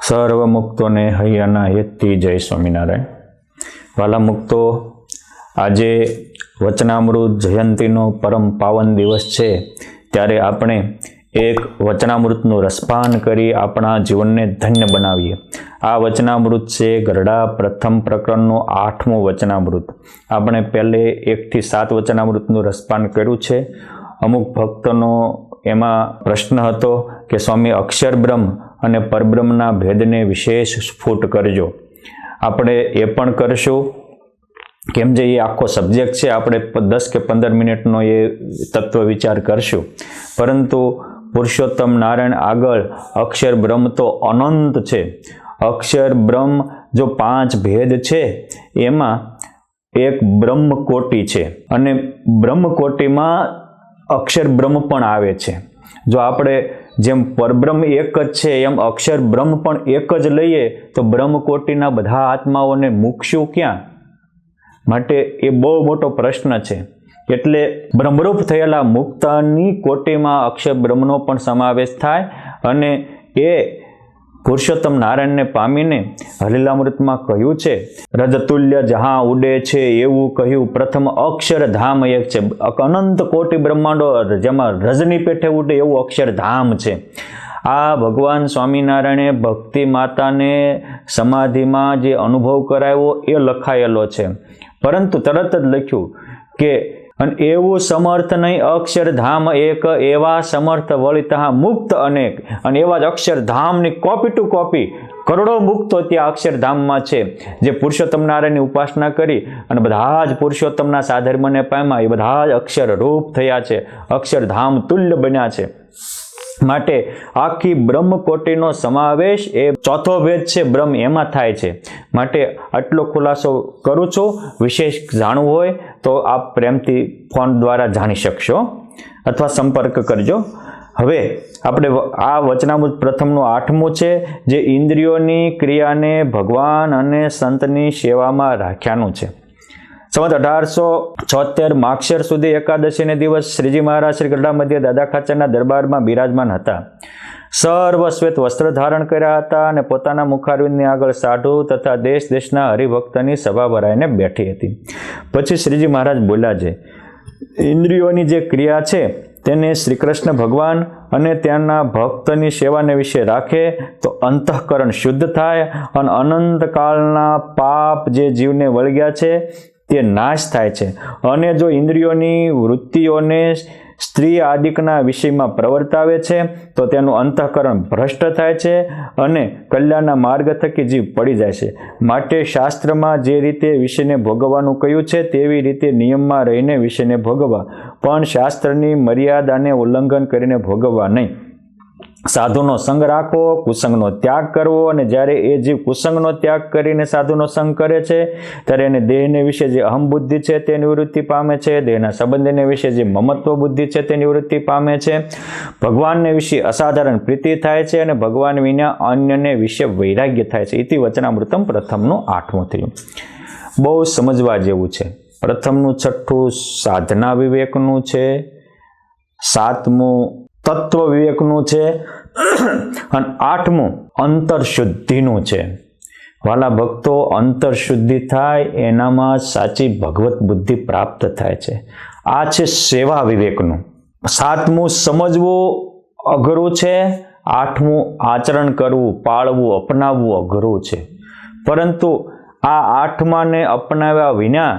સર્વ મુક્તોને હૈયાના હેતથી જય સ્વામિનારાયણ. વાલા મુક્તો, આજે વચનામૃત જયંતીનો પરમ પાવન દિવસ છે, ત્યારે આપણે એક વચનામૃતનું રસપાન કરી આપણા જીવનને ધન્ય બનાવીએ. આ વચનામૃત છે ગરડા પ્રથમ પ્રકરણનું 8મું વચનામૃત. આપણે પહેલે 1 થી 7 વચનામૃતનું રસપાન કર્યું છે. અમુક ભક્તોનો એમાં પ્રશ્ન હતો કે સ્વામી અક્ષર બ્રહ્મ અને પરબ્રહ્મના ભેદને વિશેષ સ્ફુટ કરજો. આપણે એ પણ કરશું, કેમ જે એ આખો સબ્જેક્ટ છે, આપણે 10 કે 15 મિનિટનો એ તત્વ વિચાર કરશું. પરંતુ પુરુષોત્તમ નારાયણ આગળ અક્ષર બ્રહ્મ તો અનંત છે. અક્ષર બ્રહ્મ જો 5 ભેદ છે, એમાં એક બ્રહ્મકોટી છે અને બ્રહ્મકોટીમાં અક્ષર બ્રહ્મ પણ આવે છે. જો આપણે જેમ પરબ્રહ્મ એક જ છે એમ અક્ષર બ્રહ્મ પણ એક જ લઈએ તો બ્રહ્મકોટીના બધા આત્માઓને મૂકશું ક્યાં? માટે એ બહુ મોટો પ્રશ્ન છે. એટલે બ્રહ્મરૂપ થયેલા મુક્તની કોટીમાં અક્ષર બ્રહ્મનો પણ સમાવેશ થાય અને એ પુરુષોત્તમ નારાયણને પામીને હલીલામૃતમાં કહ્યું છે, રજતુલ્ય જહાં ઉડે છે એવું કહ્યું પ્રથમ અક્ષરધામ એક છે. અનંત કોટી બ્રહ્માંડો જેમાં રજની પેઠે ઉડે એવું અક્ષરધામ છે. આ ભગવાન સ્વામિનારાયણે ભક્તિ માતાને સમાધિમાં જે અનુભવ કરાવ્યો એ લખાયેલો છે, પરંતુ તરત જ લખ્યું કે અને એવું સમર્થ નહીં અક્ષરધામ એક, એવા સમર્થ વળી તહાં મુક્ત અનેક. અને એવા જ અક્ષરધામની કોપી ટુ કોપી કરોડો મુક્તો ત્યાં અક્ષરધામમાં છે, જે પુરુષોત્તમ નારાયણની ઉપાસના કરી અને બધા જ પુરુષોત્તમના સાધર્મને પામ્યા. એ બધા જ અક્ષર રૂપ થયા છે, અક્ષરધામ તુલ્ય બન્યા છે. માટે આખી બ્રહ્મકોટીનો સમાવેશ એ ચોથો ભેદ છે બ્રહ્મ, એમાં થાય છે. માટે આટલો ખુલાસો કરું છું. વિશેષ જાણવું હોય તો આપ પ્રેમથી ફોન દ્વારા જાણી શકશો અથવા સંપર્ક કરજો. હવે આપણે આ વચનામૃત પ્રથમનું 8મું છે, જે ઇન્દ્રિયોની ક્રિયાને ભગવાન અને સંતની સેવામાં રાખ્યાનું છે. સંવત 1876 માક્ષર સુધી એકાદશીને દિવસ શ્રીજી મહારાજ શ્રી ગરડા મધ્ય દાદા ખાચરના દરબારમાં બિરાજમાન હતા. સર્વ શ્વેત વસ્ત્ર ધારણ કર્યા હતા અને પોતાના મુખારવિંદની આગળ સાધુ તથા દેશ દેશના હરિભક્તની સભા ભરાઈને બેઠી હતી. પછી શ્રીજી મહારાજ બોલ્યા છે, ઇન્દ્રિયોની જે ક્રિયા છે તેને શ્રી કૃષ્ણ ભગવાન અને ત્યાંના ભક્તની સેવાને વિશે રાખે તો અંતઃકરણ શુદ્ધ થાય અને અનંતકાળના પાપ જે જીવને વળગ્યા છે તે નાશ થાય છે. અને જો ઇન્દ્રિયોની વૃત્તિઓને સ્ત્રી આદિકના વિષયમાં પ્રવર્તાવે છે તો તેનું અંતઃકરણ ભ્રષ્ટ થાય છે અને કલ્યાણના માર્ગ થકી જીવ પડી જાય છે. માટે શાસ્ત્રમાં જે રીતે વિષયને ભોગવવાનું કહ્યું છે તેવી રીતે નિયમમાં રહીને વિષયને ભોગવવા, પણ શાસ્ત્રની મર્યાદાને ઉલ્લંઘન કરીને ભોગવવા નહીં. સાધુનો સંગ રાખવો, કુસંગનો ત્યાગ કરવો. અને જ્યારે એ જીવ કુસંગનો ત્યાગ કરીને સાધુનો સંગ કરે છે ત્યારે એને દેહને વિશે જે અહમ બુદ્ધિ છે તે નિવૃત્તિ પામે છે, દેહના સંબંધને વિશે જે મમત્વ બુદ્ધિ છે તે નિવૃત્તિ પામે છે, ભગવાનને વિશે અસાધારણ પ્રીતિ થાય છે અને ભગવાન વિના અન્યને વિશે વૈરાગ્ય થાય છે. ઇતિ વચનામૃતમ પ્રથમનું 8મું થયું. બહુ સમજવા જેવું છે. પ્રથમનું 6થું સાધના વિવેકનું છે, 7મું તત્વ વિવેકનું છે અને 8મું અંતરશુદ્ધિનું છે. વાલા ભક્તો, અંતરશુદ્ધિ થાય એનામાં સાચી ભગવત બુદ્ધિ પ્રાપ્ત થાય છે. આ છે સેવા વિવેકનું. 7મું સમજવું અઘરું છે, 8મું આચરણ કરવું, પાળવું, અપનાવવું અઘરું છે. પરંતુ આ 8માને અપનાવ્યા વિના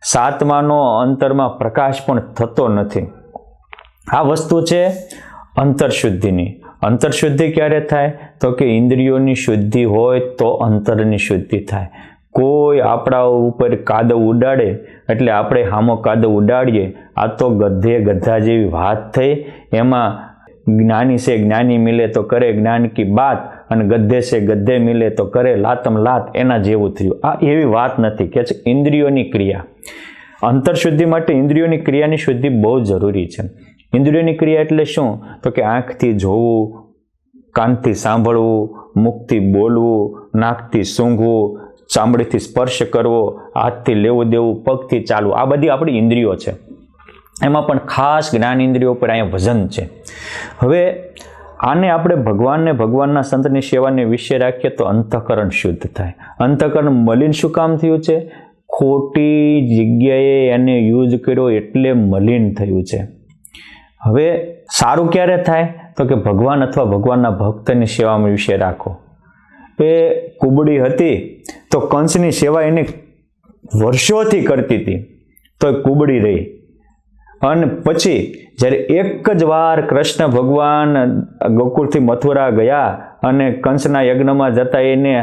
7માનો અંતરમાં પ્રકાશ પણ થતો નથી. આ વસ્તુ છે અંતરશુદ્ધિની. અંતરશુદ્ધિ ક્યારે થાય? તો કે ઇન્દ્રિયોની શુદ્ધિ હોય તો અંતરની શુદ્ધિ થાય. કોઈ આપણા ઉપર કાદવ ઉડાડે એટલે આપણે હામો કાદવ ઉડાડીએ, આ તો ગધે ગધા જેવી વાત થઈ. એમાં જ્ઞાની છે જ્ઞાની મિલે તો કરે જ્ઞાન કી બાત, અને ગધે છે ગધે મિલે તો કરે લાતમ લાત, એના જેવું થયું. આ એવી વાત નથી કે છે ઇન્દ્રિયોની ક્રિયા. અંતરશુદ્ધિ માટે ઇન્દ્રિયોની ક્રિયાની શુદ્ધિ બહુ જરૂરી છે. ઇન્દ્રિયોની ક્રિયા એટલે શું? તો કે આંખથી જોવું, કાનથી સાંભળવું, મુખથી બોલવું, નાકથી સૂંઘવું, ચામડીથી સ્પર્શ કરવો, હાથથી લેવું દેવું, પગથી ચાલવું, આ બધી આપણી ઇન્દ્રિયો છે. એમાં પણ ખાસ જ્ઞાન ઇન્દ્રિયો પર અહીંયા વજન છે. હવે આને આપણે ભગવાનને, ભગવાનના સંતની સેવાને વિશે રાખીએ તો અંતઃકરણ શુદ્ધ થાય. અંતઃકરણ મલિન શું કામ થયું છે? ખોટી જગ્યાએ એને યુઝ કર્યો એટલે મલિન થયું છે. હવે સારું ક્યારે થાય? તો કે ભગવાન અથવા ભગવાનના ભક્તની સેવા વિશે રાખો. એ કુબડી હતી તો કંસની સેવા એને વર્ષોથી કરતી હતી તો એ કુબડી રહી. અને પછી જ્યારે એક જ વાર કૃષ્ણ ભગવાન ગોકુળથી મથુરા ગયા અને કંસના યજ્ઞમાં જતા એને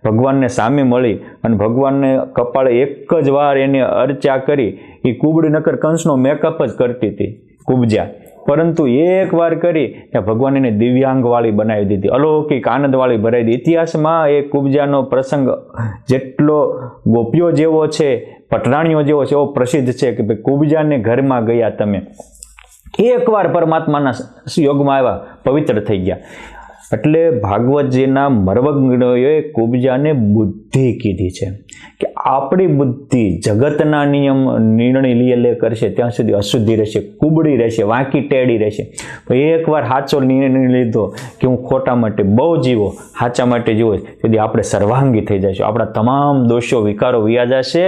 ભગવાનને સામે મળી અને ભગવાનને કપાળે એક જ વાર એને અર્ચા કરી. એ કુબડી નકર કંસનો મેકઅપ જ કરતી હતી, કુબજા. પરંતુ એક વાર કરી ત્યાં ભગવાન એને દિવ્યાંગવાળી બનાવી દીધી, અલૌકિક આનંદવાળી બનાવી દીધી. ઇતિહાસમાં એ કુબજાનો પ્રસંગ જેટલો ગોપીઓ જેવો છે, પટરાણીઓ જેવો છે, એવો પ્રસિદ્ધ છે કે ભાઈ કુબજાને ઘરમાં ગયા તમે, એકવાર પરમાત્માના યોગમાં આવ્યા, પવિત્ર થઈ ગયા. એટલે ભાગવતજીના મર્મજ્ઞોએ કુબજાને બુદ્ધિ કીધી છે કે આપણી બુદ્ધિ જગતના નિર્ણય લે કરશે ત્યાં સુધી અશુદ્ધિ રહેશે, કુબડી રહેશે, વાંકી ટેડી રહેશે. એકવાર સાચો નિર્ણય લીધો કે હું ખોટા માટે બહુ જીવો, સાચા માટે જીવો, તેથી આપણે સર્વાંગી થઈ જઈશું. આપણા તમામ દોષો, વિકારો વ્યા જશે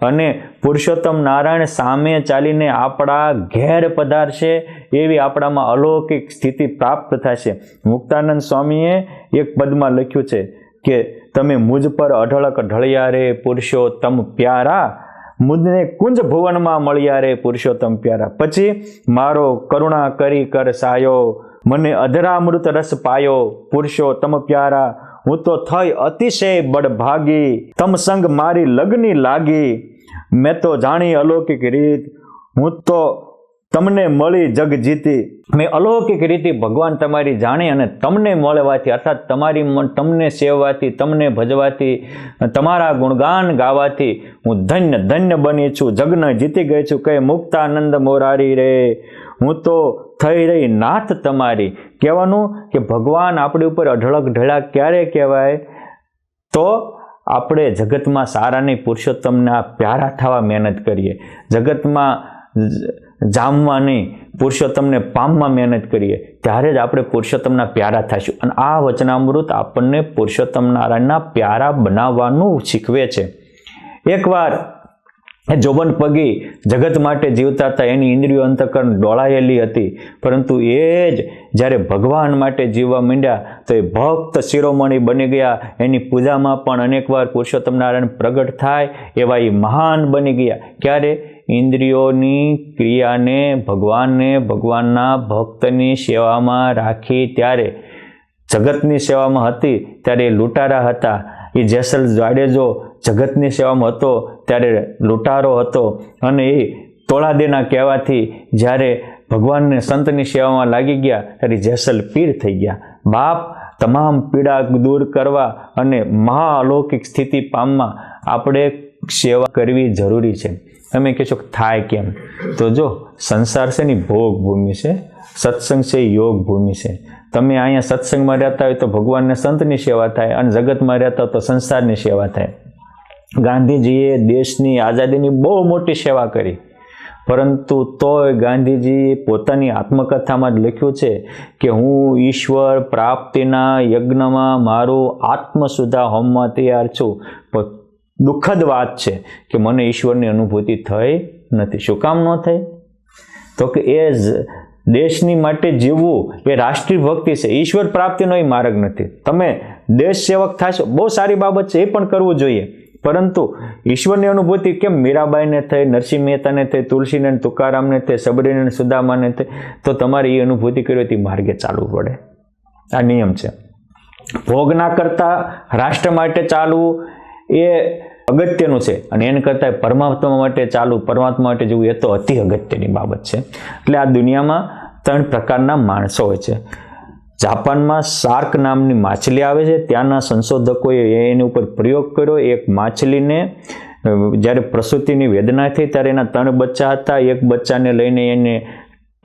અને પુરુષોત્તમ નારાયણ સામે ચાલીને આપણા ઘેર પધારશે. એવી આપણામાં અલૌકિક સ્થિતિ પ્રાપ્ત થશે. મુક્તાનંદ સ્વામીએ એક પદમાં લખ્યું છે કે તમે મુજ પર અઢળક ઢળિયા રે પુરુષોત્તમ પ્યારા, મુજને કુંજ ભુવનમાં મળ્યા રે પુરુષોત્તમ પ્યારા. પછી મારો કરુણા કરી કર સાયો, મને અધરામૃત રસ પાયો પુરુષોત્તમ પ્યારા. હું તો થઈ અતિશય બડભાગી, તમ સંગ મારી લગની લાગી. મેં તો જાણી અલૌકિક રીત, હું તો તમને મળી જગ જીતી. મેં અલૌકિક રીતે ભગવાન તમારી જાણી અને તમને મળવાથી, અર્થાત તમને સેવવાથી, તમને ભજવાથી, તમારા ગુણગાન ગાવાથી હું ધન્ય ધન્ય બની છું, જગને જીતી ગઈ છું. કહે મુક્તાનંદ મોરારી રે, હું તો થઈ રહી નાથ તમારી. કહેવાનું કે ભગવાન આપણી ઉપર અઢળક ઢળા ક્યારે કહેવાય? તો આપણે જગતમાં સારાની પુરુષોત્તમના પ્યારા થવા મહેનત કરીએ, જગતમાં જામવા નહીં, પુરુષોત્તમને પામવા મહેનત કરીએ, ત્યારે જ આપણે પુરુષોત્તમના પ્યારા થઈશું. અને આ વચનામૃત આપણને પુરુષોત્તમ નારાયણના પ્યારા બનાવવાનું શીખવે છે. એકવાર જોબન પગી જગત માટે જીવતા હતા, એની ઇન્દ્રિયો અંતઃકરણ ડોળાયેલી હતી, પરંતુ એ જ જ્યારે ભગવાન માટે જીવવા માંડ્યા તો એ ભક્ત શિરોમણી બની ગયા. એની પૂજામાં પણ અનેકવાર પુરુષોત્તમ નારાયણ પ્રગટ થાય એવા એ મહાન બની ગયા. ક્યારે? ઇન્દ્રિયોની ક્રિયાને ભગવાનને, ભગવાનના ભક્તની સેવામાં રાખી. ત્યારે જગતની સેવામાં હતી ત્યારે એ લૂંટારા હતા. એ જેસલ જાડેજો જગતની સેવામાં હતો ત્યારે લૂંટારો હતો. અને એ તોળાદેના કહેવાથી જ્યારે ભગવાનને સંતની સેવામાં લાગી ગયા ત્યારે જેસલ પીર થઈ ગયા. બાપ તમામ પીડા દૂર કરવા અને મહાઅલૌકિક સ્થિતિ પામવા આપણે સેવા કરવી જરૂરી છે. તમે કહેશો થાય કેમ? તો જો સંસાર છે ને ભોગ ભૂમિ છે, સત્સંગ છે યોગ ભૂમિ છે. તમે અહીંયા સત્સંગમાં રહેતા હોય તો ભગવાનને સંતની સેવા થાય અને જગતમાં રહેતા હોય તો સંસારની સેવા થાય. ગાંધીજીએ દેશની આઝાદીની બહુ મોટી સેવા કરી, પરંતુ તોય ગાંધીજીએ પોતાની આત્મકથામાં જ લખ્યું છે કે હું ઈશ્વર પ્રાપ્તિના યજ્ઞમાં મારું આત્મસુધા હોમમાં તૈયાર છું. દુઃખદ વાત છે કે મને ઈશ્વરની અનુભૂતિ થઈ નથી. શું કામ ન થઈ? તો કે એ દેશની માટે જીવવું એ રાષ્ટ્રીય ભક્તિ છે, ઈશ્વર પ્રાપ્તિનો એ માર્ગ નથી. તમે દેશ સેવક થશો, બહુ સારી બાબત છે, એ પણ કરવું જોઈએ, પરંતુ ઈશ્વરની અનુભૂતિ કેમ મીરાબાઈને થઈ, નરસિંહ મહેતાને થઈ, તુલસીને, તુકારામને થઈ, સબરીને, સુદામાને થઈ, તો તમારે એ અનુભૂતિ કરવી હોય તે માર્ગે ચાલવું પડે. આ નિયમ છે. ભોગ ના કરતા રાષ્ટ્ર માટે ચાલવું એ અગત્યનું છે, અને એને કરતાં પરમાત્મા માટે ચાલવું, પરમાત્મા માટે જવું એ તો અતિ અગત્યની બાબત છે. એટલે આ દુનિયામાં 3 પ્રકારના માણસો હોય છે. જાપાનમાં શાર્ક નામની માછલી આવે છે. ત્યાંના સંશોધકોએ એની ઉપર પ્રયોગ કર્યો. એક માછલીને જ્યારે પ્રસૂતિની વેદના થઈ ત્યારે એના 3 બચ્ચા હતા. એક બચ્ચાને લઈને એને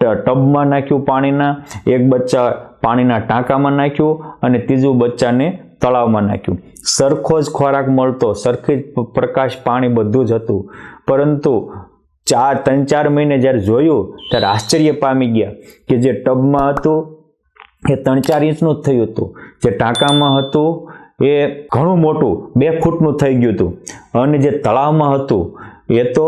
ટબમાં નાખ્યું પાણીના, એક બચ્ચા પાણીના ટાંકામાં નાખ્યું અને ત્રીજું બચ્ચાને તળાવમાં નાખ્યું. સરખો જ ખોરાક મળતો, સરખી જ પ્રકાશ, પાણી બધું જ હતું, પરંતુ 3-4 મહિને જ્યારે જોયું ત્યારે આશ્ચર્ય પામી ગયા કે જે ટબમાં હતું એ 3-4 ઇંચનું જ થયું હતું. જે ટાંકામાં હતું એ ઘણું મોટું 2 ફૂટનું થઈ ગયું હતું, અને જે તળાવમાં હતું એ તો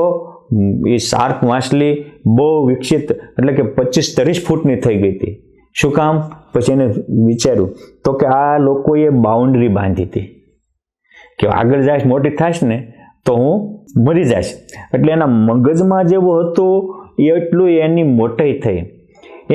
એ શાર્ક માછલી બહુ વિકસિત, એટલે કે 25-30 ફૂટની થઈ ગઈ હતી. શું કામ? પછી એને વિચાર્યું તો કે આ લોકોએ બાઉન્ડ્રી બાંધી હતી કે આગળ જાય મોટી થાશ ને તો હું મરી જઈશ. એટલે એના મગજમાં જેવું હતું એટલું એની મોટાઈ થઈ.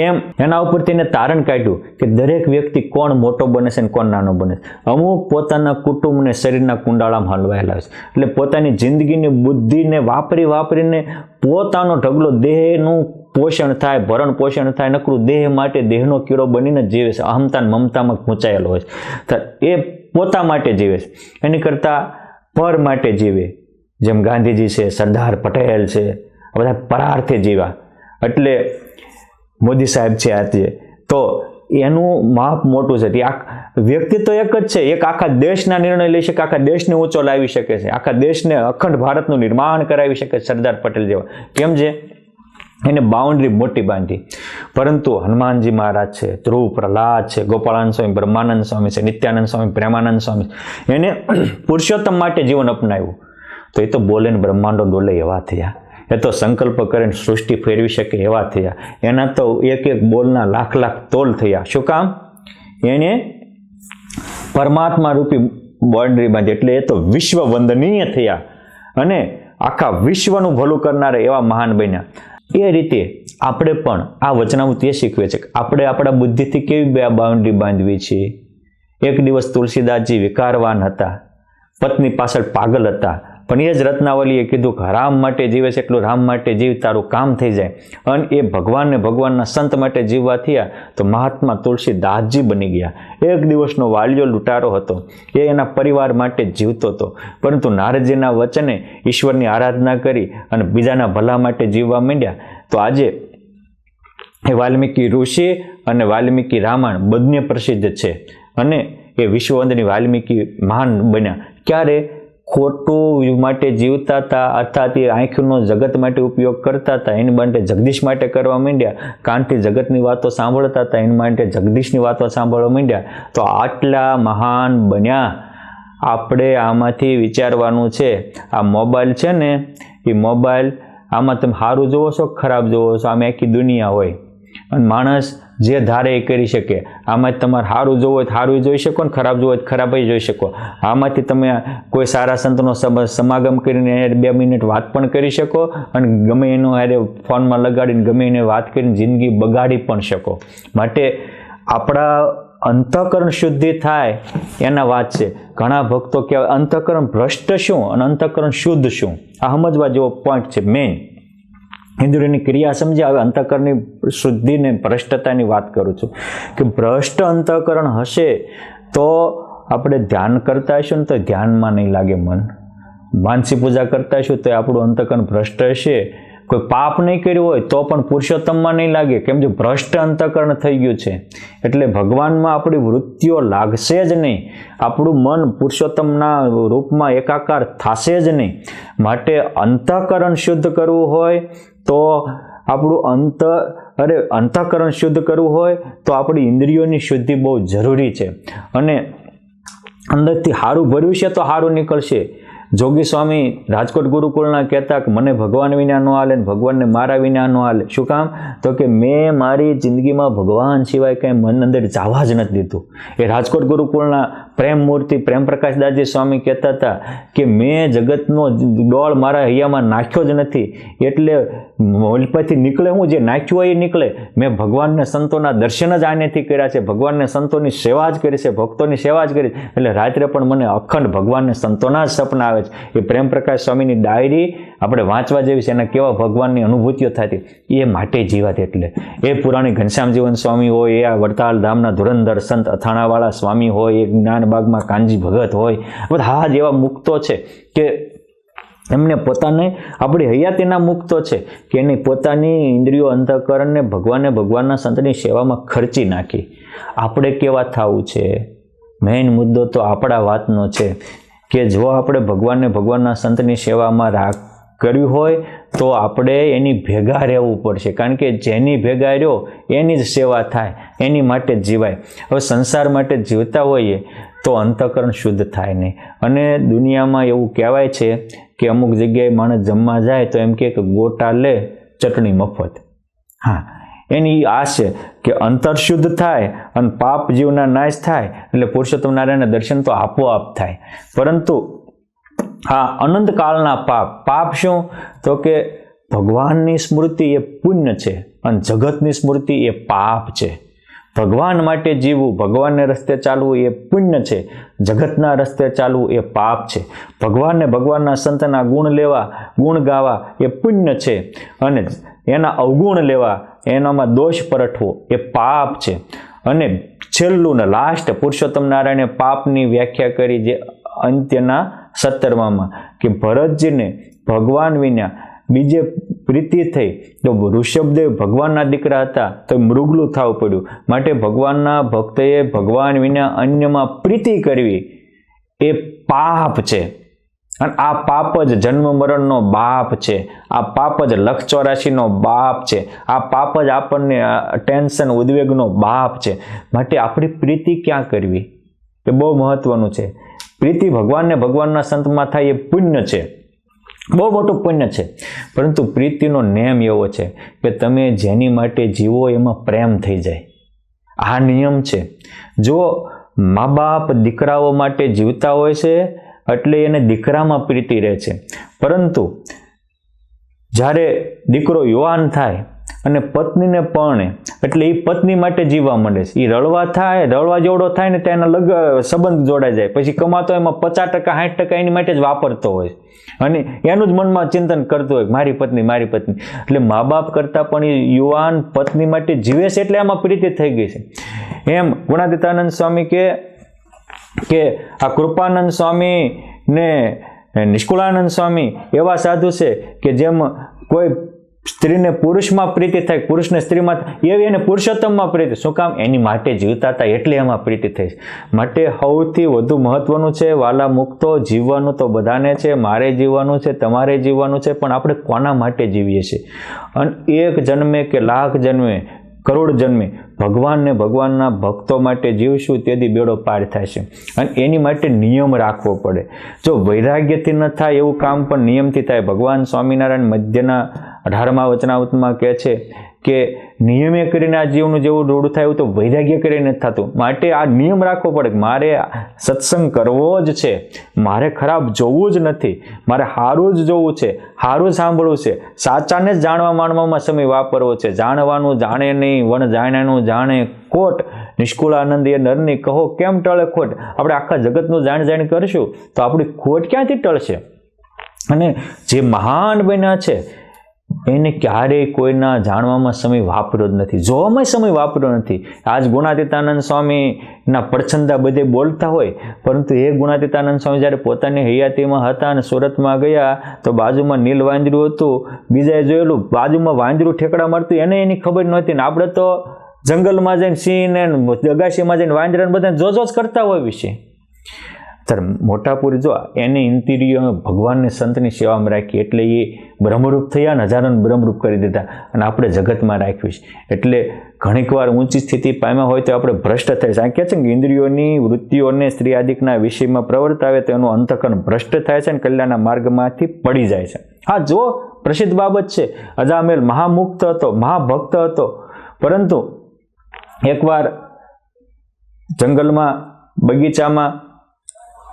એમ એના ઉપર તેને તારણ કાઢ્યું કે દરેક વ્યક્તિ કોણ મોટો બને છે અને કોણ નાનો બને છે. અમુક પોતાના કુટુંબને શરીરના કુંડાળામાં હલવાયેલા છે. એટલે પોતાની જિંદગીની બુદ્ધિને વાપરીને પોતાનો ઢગલો દેહનું પોષણ થાય, ભરણ પોષણ થાય, નકરું દેહ માટે દેહનો કીડો બનીને જીવે છે. અહમતા મમતામાં ખૂંચાયેલો હોય છે. એ પોતા માટે જીવે છે, એની કરતાં પર માટે જીવે. જેમ ગાંધીજી છે, સરદાર પટેલ છે, આ બધા પરાર્થે જીવા. એટલે મોદી સાહેબ છે આજે, તો એનું માપ મોટું છે. વ્યક્તિ તો એક જ છે, એક આખા દેશના નિર્ણય લઈ શકે, આખા દેશને ઊંચો લાવી શકે છે, આખા દેશને અખંડ ભારતનું નિર્માણ કરાવી શકે સરદાર પટેલ જેવા. કેમ છે? એને બાઉન્ડ્રી મોટી બાંધી. પરંતુ હનુમાનજી મહારાજ છે, ધ્રુવ પ્રહલાદ છે, ગોપાળાનંદ સ્વામી, બ્રહ્માનંદ સ્વામી છે, નિત્યાનંદ સ્વામી, પ્રેમાનંદ સ્વામી, એને પુરુષોત્તમ માટે જીવન અપનાવ્યું. તો એ તો બોલે ને બ્રહ્માંડો ડોલે એવા થયા. એ તો સંકલ્પ કરીને સૃષ્ટિ ફેરવી શકે એવા થયા. એના તો એક બોલના લાખ તોલ થયા. શું કામ? એને પરમાત્મા રૂપી બાઉન્ડ્રી બાંધી. એટલે એ તો વિશ્વ વંદનીય થયા અને આખા વિશ્વનું ભલું કરનારા એવા મહાન બન્યા. એ રીતે આપણે પણ આ વચનામૃત એ શીખવે છે કે આપણે આપણા બુદ્ધિથી કેવી બાઉન્ડ્રી બાંધવી છે. એક દિવસ તુલસીદાસજી વિકારવાન હતા, પત્ની પાછળ પાગલ હતા, પણ એ જ રત્નાવલીએ કીધું કે રામ માટે જીવે છે એટલું રામ માટે જીવ, તારું કામ થઈ જાય. અને એ ભગવાનને ભગવાનના સંત માટે જીવવા થયા તો મહાત્મા તુલસીદાસજી બની ગયા. એક દિવસનો વાલિયો લૂંટારો હતો, એ એના પરિવાર માટે જીવતો હતો, પરંતુ નારદજીના વચને ઈશ્વરની આરાધના કરી અને બીજાના ભલા માટે જીવવા માંડ્યા. તો આજે એ વાલ્મીકી ઋષિ અને વાલ્મીકી રામાયણ બંને પ્રસિદ્ધ છે અને એ વિશ્વવંદની વાલ્મીકી મહાન બન્યા. ક્યારે? ખોટું માટે જીવતા હતા, અર્થાત એ આંખનો જગત માટે ઉપયોગ કરતા હતા, એની માટે જગદીશ માટે કરવા માંડ્યા. કાનથી જગતની વાતો સાંભળતા હતા, એની માટે જગદીશની વાતો સાંભળવા માંડ્યા. તો આટલા મહાન બન્યા. આપણે આમાંથી વિચારવાનું છે. આ મોબાઈલ છે ને, એ મોબાઈલ આમાં તમે સારું જોવો છો, ખરાબ જોવો છો, આમાં આખી દુનિયા હોય અને માણસ જે ધારે એ કરી શકે. આમાં તમારે સારું જોવું હોય સારું જોઈ શકો ને ખરાબ જોવું હોય ખરાબ જોઈ શકો. આમાંથી તમે કોઈ સારા સંતનો સમાગમ કરીને 2 મિનિટ વાત પણ કરી શકો અને ગમે એનો ફોનમાં લગાડીને ગમે એને વાત કરીને જિંદગી બગાડી પણ શકો. માટે આપણા અંતઃકરણ શુદ્ધિ થાય એના વાત છે. ઘણા ભક્તો કહેવાય અંતઃકરણ ભ્રષ્ટ શું અને અંતઃકરણ શુદ્ધ શું, આ સમજવા જેવો પોઈન્ટ છે મેઇન. ઇન્દ્રિયની ક્રિયા સમજ્યા. હવે અંતઃકરણની શુદ્ધિને ભ્રષ્ટતાની વાત કરું છું કે ભ્રષ્ટ અંતઃકરણ હશે તો આપણે ધ્યાન કરતા હશું ને તો ધ્યાનમાં નહીં લાગે મન. માનસી પૂજા કરતા હશું તો આપણું અંતઃકરણ ભ્રષ્ટ હશે. કોઈ પાપ નહીં કર્યું હોય તો પણ પુરુષોત્તમમાં નહીં લાગે, કેમ કે ભ્રષ્ટ અંતઃકરણ થઈ ગયું છે. એટલે ભગવાનમાં આપણી વૃત્તિઓ લાગશે જ નહીં, આપણું મન પુરુષોત્તમના રૂપમાં એકાકાર થશે જ નહીં. માટે અંતઃકરણ શુદ્ધ કરવું હોય તો આપણું અંતઃકરણ શુદ્ધ કરવું હોય તો આપણી ઇન્દ્રિયોની શુદ્ધિ બહુ જરૂરી છે. અને અંદરથી સારું ભર્યું છે તો સારું નીકળશે. જોગી સ્વામી રાજકોટ ગુરુકુળના કહેતા કે મને ભગવાન વિના ન હાલે ને ભગવાનને મારા વિના ન હાલે. શું કામ? તો કે મેં મારી જિંદગીમાં ભગવાન સિવાય કંઈ મન અંદર જવા જ નથી દીધું. એ રાજકોટ ગુરુકુળના પ્રેમ મૂર્તિ પ્રેમ પ્રકાશદાસજી સ્વામી કહેતા હતા કે મેં જગતનો ડોળ મારા હૈયામાં નાખ્યો જ નથી. એટલે મોલપાથી નીકળે હું જે નાખ્યું હોય એ નીકળે. મેં ભગવાનને સંતોના દર્શન જ આનેથી કર્યા છે, ભગવાનને સંતોની સેવા જ કરી છે, ભક્તોની સેવા જ કરી. એટલે રાત્રે પણ મને અખંડ ભગવાનને સંતોના જ સપના આવે. એ પ્રેમ પ્રકાશ સ્વામીની ડાયરી આપણે વાંચવા જેવી છે. એના કેવા ભગવાનની અનુભૂતિઓ થતી એ માટે જીવાત. એટલે એ પુરાણી ઘનશ્યામ જીવન સ્વામી હોય, એ આ વડતાલ ધામના ધુરંધર સંત અથાણાવાળા સ્વામી હોય, એ જ્ઞાનબાગમાં કાનજી ભગત હોય, બધા જ એવા મુક્તો છે કે એમને પોતાને આપણી હયાતીના મુક્તો છે કે એની પોતાની ઇન્દ્રિયો અંતઃકરણને ભગવાનના સંતની સેવામાં ખર્ચી નાખી. આપણે કેવા થવું છે? મેઇન મુદ્દો તો આપણા વાતનો છે કે જો આપણે ભગવાનના સંતની સેવામાં કર્યું હોય તો આપણે એની ભેગા રહેવું પડશે. કારણ કે જેની ભેગા રહ્યો એની જ સેવા થાય. એની માટે જ જીવાય. હવે સંસાર માટે જીવતા હોઈએ તો અંતઃકરણ શુદ્ધ થાય નહીં. અને દુનિયામાં એવું કહેવાય છે કે અમુક જગ્યાએ માણસ જમવા જાય તો એમ કે ગોટા લે ચટણી મફત. હા, એની આ છે કે અંતર શુદ્ધ થાય અને પાપ જીવના નાશ થાય એટલે પુરુષોત્તમ નારાયણના દર્શન તો આપોઆપ થાય. પરંતુ હા, અનંતકાળના પાપ શું? તો કે ભગવાનની સ્મૃતિ એ પુણ્ય છે અને જગતની સ્મૃતિ એ પાપ છે. ભગવાન માટે જીવવું, ભગવાનને રસ્તે ચાલવું એ પુણ્ય છે, જગતના રસ્તે ચાલવું એ પાપ છે. ભગવાનને ભગવાનના સંતના ગુણ લેવા, ગુણ ગાવા એ પુણ્ય છે અને એના અવગુણ લેવા, એનામાં દોષ પરઠવો એ પાપ છે. અને છેલ્લું ને લાસ્ટ પુરુષોત્તમ નારાયણે પાપની વ્યાખ્યા કરી જે અંત્યના 17માં કે ભરતજીને ભગવાન વિના બીજે પ્રીતિ થઈ તો ઋષભદેવ ભગવાનના દીકરા હતા તો મૃગલું થવું પડ્યું. માટે ભગવાનના ભક્તએ ભગવાન વિના અન્યમાં પ્રીતિ કરવી એ પાપ છે. અને આ પાપ જ જન્મ મરણનો બાપ છે. આ પાપ જ 184નો બાપ છે. આ પાપ જ આપણને ટેન્શન ઉદ્વેગનો બાપ છે. માટે આપણી પ્રીતિ ક્યાં કરવી એ બહુ મહત્વનું છે. પ્રીતિ ભગવાનને ભગવાનના સંતમાં થાય એ પુણ્ય છે, બહુ મોટું પુણ્ય છે. પરંતુ પ્રીતિનો નિયમ એવો છે કે તમે જેની માટે જીવો એમાં પ્રેમ થઈ જાય. આ નિયમ છે. જો મા બાપ દીકરાઓ માટે જીવતા હોય છે એટલે એને દીકરામાં પ્રીતિ રહે છે. પરંતુ જ્યારે દીકરો યુવાન થાય અને પત્નીને પરણે એટલે એ પત્ની માટે જીવવા માંડે છે. એ રળવા જેવડો થાય ને ત્યાં એના સંબંધ જોડાઈ જાય. પછી કમાતો એમાં 50% 60% એની માટે જ વાપરતો હોય અને એનું જ મનમાં ચિંતન કરતું હોય મારી પત્ની. એટલે મા બાપ કરતાં પણ એ યુવાન પત્ની માટે જીવે છે એટલે એમાં પ્રીતિ થઈ ગઈ છે. એમ ગુણાતીતાનંદ સ્વામી કે આ કૃપાનંદ સ્વામી ને નિષ્કુળાનંદ સ્વામી એવા સાધુ છે કે જેમ કોઈ સ્ત્રીને પુરુષમાં પ્રીતિ થાય, પુરુષને સ્ત્રીમાં, એવી એને પુરુષોત્તમમાં પ્રીતિ. શું કામ? એની માટે જીવતા હતા એટલે એમાં પ્રીતિ થઈ. માટે સૌથી વધુ મહત્વનું છે વાલા મુક્તો, જીવવાનું તો બધાને છે, મારે જીવવાનું છે, તમારે જીવવાનું છે, પણ આપણે કોના માટે જીવીએ છીએ? અને એક જન્મે કે લાખ જન્મે, કરોડ જન્મે ભગવાનને ભગવાનના ભક્તો માટે જીવશું તેથી બેડો પાર થાય છે. અને એની માટે નિયમ રાખવો પડે. જો વૈરાગ્યથી ન થાય એવું કામ પણ નિયમથી થાય. ભગવાન સ્વામિનારાયણ મધ્યના 18મા વચનામૃતમાં કહે છે કે નિયમે કરીને આ જીવનું જેવું રૂઢ થાય એવું તો વૈરાગ્ય કરીને નથી થતું. માટે આ નિયમ રાખવો પડે કે મારે સત્સંગ કરવો જ છે, મારે ખરાબ જોવું જ નથી, મારે સારું જ જોવું છે, સારું સાંભળવું છે, સાચાને જ જાણવા માણવામાં સમય વાપરવો છે. જાણવાનું જાણે નહીં, વણ જાણ્યાનું જાણે કોટ. નિષ્કુળાનંદ એ નરની કહો કેમ ટળે ખોટ? આપણે આખા જગતનું જાણ કરશું તો આપણી ખોટ ક્યાંથી ટળશે? અને જે મહાન બન્યા છે એને ક્યારેય કોઈના જાણવામાં સમય વાપર્યો જ નથી, જોવામાં સમય વાપર્યો નથી. આજ ગુણાતીતાનંદ સ્વામીના પડછંદા બધે બોલતા હોય, પરંતુ એ ગુણાતીતાનંદ સ્વામી જ્યારે પોતાની હયાતીમાં હતા અને સુરતમાં ગયા તો બાજુમાં નીલ વાંદરું હતું. બીજાએ જોયેલું બાજુમાં વાંદરું ઠેકડા મારતું, એને એની ખબર નહોતી. ને આપણે તો જંગલમાં જઈને સિંહ ને અગાશીમાં જઈને વાંદરાને બધા જોજો જ કરતા હોય વિશે. મોટાપુરી જો એની ઇન્દ્રિયો ભગવાનને સંતની સેવામાં રાખી એટલે એ બ્રહ્મરૂપ થયા ને હજારોને બ્રહ્મરૂપ કરી દીધા. અને આપણે જગતમાં રાખીશ એટલે ઘણીક વાર ઊંચી સ્થિતિ પામ્યા હોય તો આપણે ભ્રષ્ટ થાય છે. આ કહે છે કે ઇન્દ્રિયોની વૃત્તિઓને સ્ત્રી આદિકના વિષયમાં પ્રવર્તાવે તો એનું અંતઃકરણ ભ્રષ્ટ થાય છે અને કલ્યાણના માર્ગમાંથી પડી જાય છે. હા, જો પ્રસિદ્ધ બાબત છે. અજામેલ મહામુક્ત હતો, મહાભક્ત હતો, પરંતુ એકવાર જંગલમાં બગીચામાં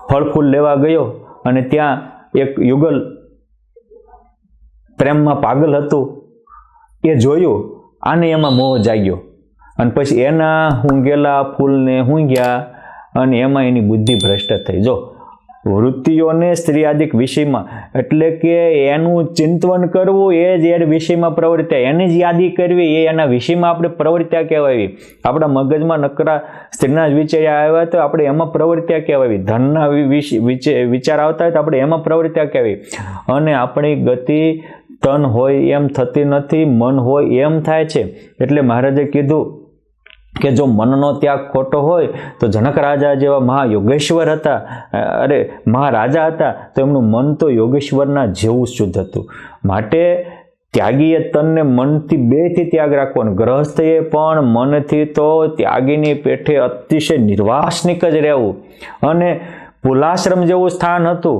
ફળ ફૂલ લેવા ગયો અને ત્યાં એક યુગલ પ્રેમમાં પાગલ હતું. એ જોયું, આને એમાં મોહ જાગ્યો અને પછી એના ઊંઘેલા ફૂલને ઊંઘ્યા અને એમાં એની બુદ્ધિ ભ્રષ્ટ થઈ. જો વૃત્તિઓને સ્ત્રીઆદિક વિષયમાં એટલે કે એનું ચિંતન કરવું એ જ એ વિષયમાં પ્રવૃત્તિ, એની જ યાદી કરવી એ એના વિષયમાં આપણે પ્રવૃત્તિ કહેવાય. આપણા મગજમાં નકરા સ્ત્રીના જ વિચાર આવ્યા તો આપણે એમાં પ્રવૃત્તિ કહેવાય. ધનના વિચાર આવતા હોય તો આપણે એમાં પ્રવૃત્તિ કહેવાય. અને આપણી ગતિ તન હોય એમ થતી નથી, મન હોય એમ થાય છે. એટલે મહારાજે કીધું કે જો મનનો ત્યાગ ખોટો હોય તો જનક રાજા જેવા મહાયોગેશ્વર હતા, મહારાજા હતા, તો એમનું મન તો યોગેશ્વરના જેવું શુદ્ધ હતું. માટે ત્યાગીએ તનને મનથી બેથી ત્યાગ રાખવો, અને ગ્રહસ્થએ પણ મનથી તો ત્યાગીની પેઠે અતિશય નિર્વાસનિક જ રહેવું. અને પુલાશ્રમ જેવું સ્થાન હતું.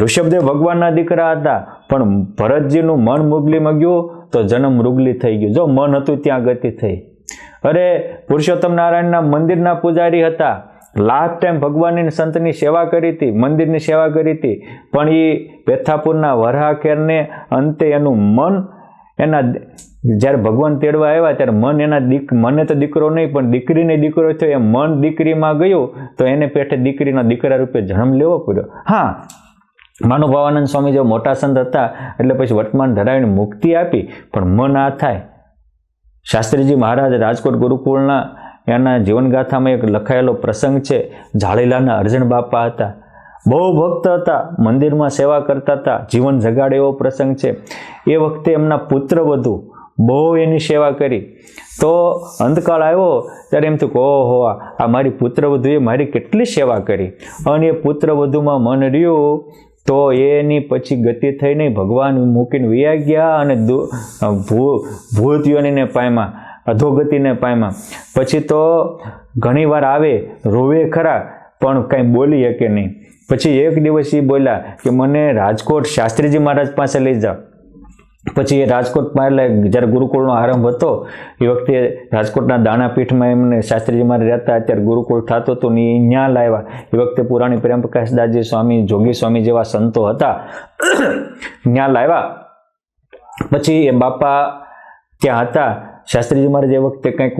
ઋષભદેવ ભગવાનના દીકરા હતા, પણ ભરતજીનું મન મુગલીમાં ગયું તો જન્મ મૃગલી થઈ ગયું. જો મન હતું ત્યાં ગતિ થઈ. અરે પુરુષોત્તમ નારાયણના મંદિરના પૂજારી હતા, લાસ્ટ ટાઈમ ભગવાનની સંતની સેવા કરી હતી, મંદિરની સેવા કરી હતી, પણ એ બેથાપુરના વરાહખેરને અંતે એનું મન એના જ્યારે ભગવાન તેડવા આવ્યા ત્યારે મન એના મને તો દીકરો નહીં પણ દીકરીને દીકરો થયો, એ મન દીકરીમાં ગયું તો એને પેઠે દીકરીના દીકરા રૂપે જન્મ લેવો પડ્યો. હા, માનુભાવાનંદ સ્વામી જો મોટા સંત હતા એટલે પછી વર્તમાન ધરાવીને મુક્તિ આપી, પણ મન આ થાય. શાસ્ત્રીજી મહારાજ રાજકોટ ગુરુકુળના એના જીવનગાથામાં એક લખાયેલો પ્રસંગ છે. ઝાલીલાલના અર્જણ બાપા હતા, બહુ ભક્ત હતા, મંદિરમાં સેવા કરતા હતા, જીવન જગાડે એવો પ્રસંગ છે. એ વખતે એમના પુત્રવધુ બહુ એની સેવા કરી. તો અંતકાળ આવ્યો ત્યારે એમ થયું કે ઓહો, આ મારી પુત્રવધુએ મારી કેટલી સેવા કરી. અને એ પુત્રવધુમાં મન રહ્યું તો એની પછી ગતિ થઈ નહીં, ભગવાન મૂકીને વૈયા ગયા અને ભૂત યોનીને પામ્યા, અધોગતિને પામ્યા. પછી તો ઘણી વાર આવે, રોવે ખરા, પણ કંઈ બોલી શકે નહીં. પછી એક દિવસ એ બોલ્યા કે મને રાજકોટ શાસ્ત્રીજી મહારાજ પાસે લઈ જાઓ. પછી એ રાજકોટમાં એટલે જ્યારે ગુરુકુળનો આરંભ હતો એ વખતે રાજકોટના દાણાપીઠમાં એમને શાસ્ત્રીજી મહારાજ રહેતા, અત્યારે ગુરુકુળ થતું હતું ને એ ત્યાં લાવ્યા. એ વખતે પુરાણી પ્રેમ પ્રકાશદાસજી સ્વામી, જોગી સ્વામી જેવા સંતો હતા, ત્યાં લાવ્યા. પછી એ બાપા ત્યાં હતા. શાસ્ત્રીજી મહારાજ એ વખતે કંઈક